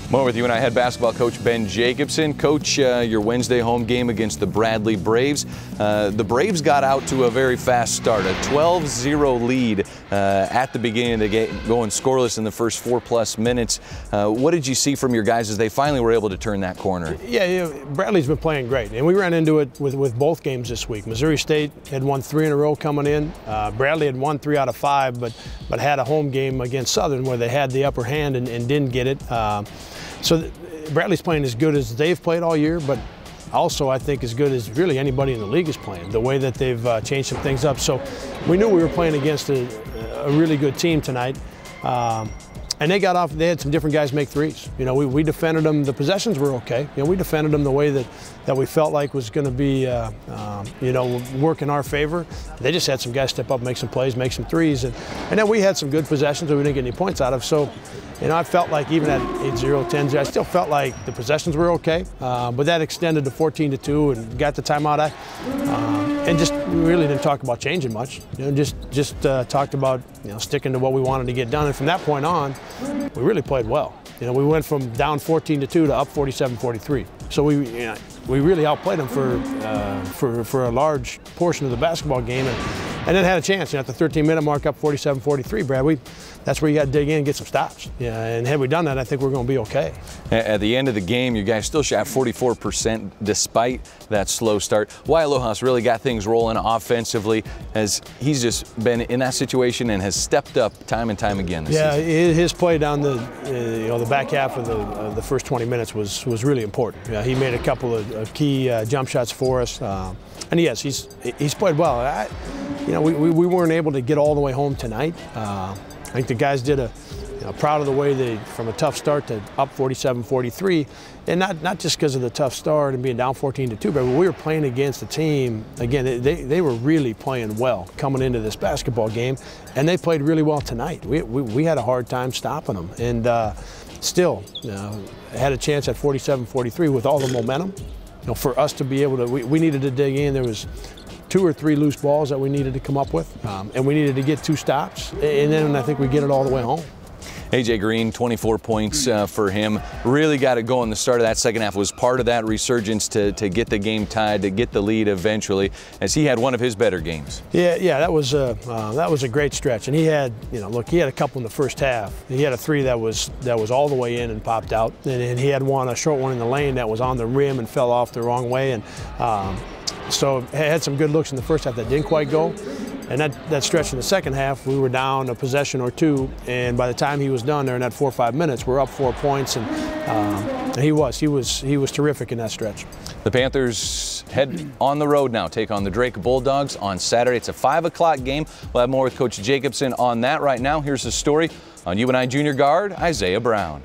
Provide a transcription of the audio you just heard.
More with UNI head basketball coach Ben Jacobson. Coach, your Wednesday home game against the Bradley Braves. The Braves got out to a very fast start, a 12-0 lead at the beginning of the game, going scoreless in the first 4+ minutes. What did you see from your guys as they finally were able to turn that corner? Yeah, Bradley's been playing great, and we ran into it with both games this week. Missouri State had won 3 in a row coming in. Bradley had won 3 out of 5, but had a home game against Southern where they had the upper hand and didn't get it. So Bradley's playing as good as they've played all year, but also I think as good as really anybody in the league is playing, the way that they've changed some things up. So we knew we were playing against a really good team tonight. And they got off, they had some different guys make threes. You know, we defended them, the possessions were okay. You know, we defended them the way that we felt like was gonna be, you know, work in our favor. They just had some guys step up, make some plays, make some threes. And then we had some good possessions that we didn't get any points out of. So, you know, I felt like even at 8-0, 10-0, I still felt like the possessions were okay. But that extended to 14-2 and got the timeout. And just really didn't talk about changing much. You know, just talked about, you know, sticking to what we wanted to get done. And from that point on, we really played well. You know, we went from down 14-2 to up 47-43. So we really outplayed them for a large portion of the basketball game, and then had a chance. You know, at the 13-minute mark, up 47-43, Brad. That's where you got to dig in and get some stops. Yeah, and had we done that, I think we're going to be okay. At the end of the game, you guys still shot 44% despite that slow start. Wyatt Lohaus really got things rolling offensively, as he's just been in that situation and has stepped up time and time again this season. His play down the back half of the first 20 minutes was really important. Yeah, he made a couple of key jump shots for us, and yes, he's played well. You know, we weren't able to get all the way home tonight. I think the guys did proud of the way they, from a tough start to up 47-43, and not just because of the tough start and being down 14-2, but we were playing against a team, again, they were really playing well coming into this basketball game, and they played really well tonight. We had a hard time stopping them, and still had a chance at 47-43 with all the momentum. You know, for us to be able to, we needed to dig in. There was 2 or 3 loose balls that we needed to come up with, and we needed to get 2 stops, and then I think we get it all the way home. A.J. Green, 24 points for him. Really got it going. The start of that second half was part of that resurgence to get the game tied, to get the lead eventually, as he had one of his better games. Yeah, that was a great stretch. And he had, look, he had a couple in the first half. He had a 3 that was all the way in and popped out, and he had a short one in the lane that was on the rim and fell off the wrong way. And so had some good looks in the first half that didn't quite go. And that stretch in the second half, we were down a possession or 2, and by the time he was done there in that 4 or 5 minutes, we're up 4 points, and he was terrific in that stretch. The Panthers head on the road now, take on the Drake Bulldogs on Saturday. It's a 5 o'clock game. We'll have more with Coach Jacobson on that right now. Here's the story on UNI junior guard Isaiah Brown.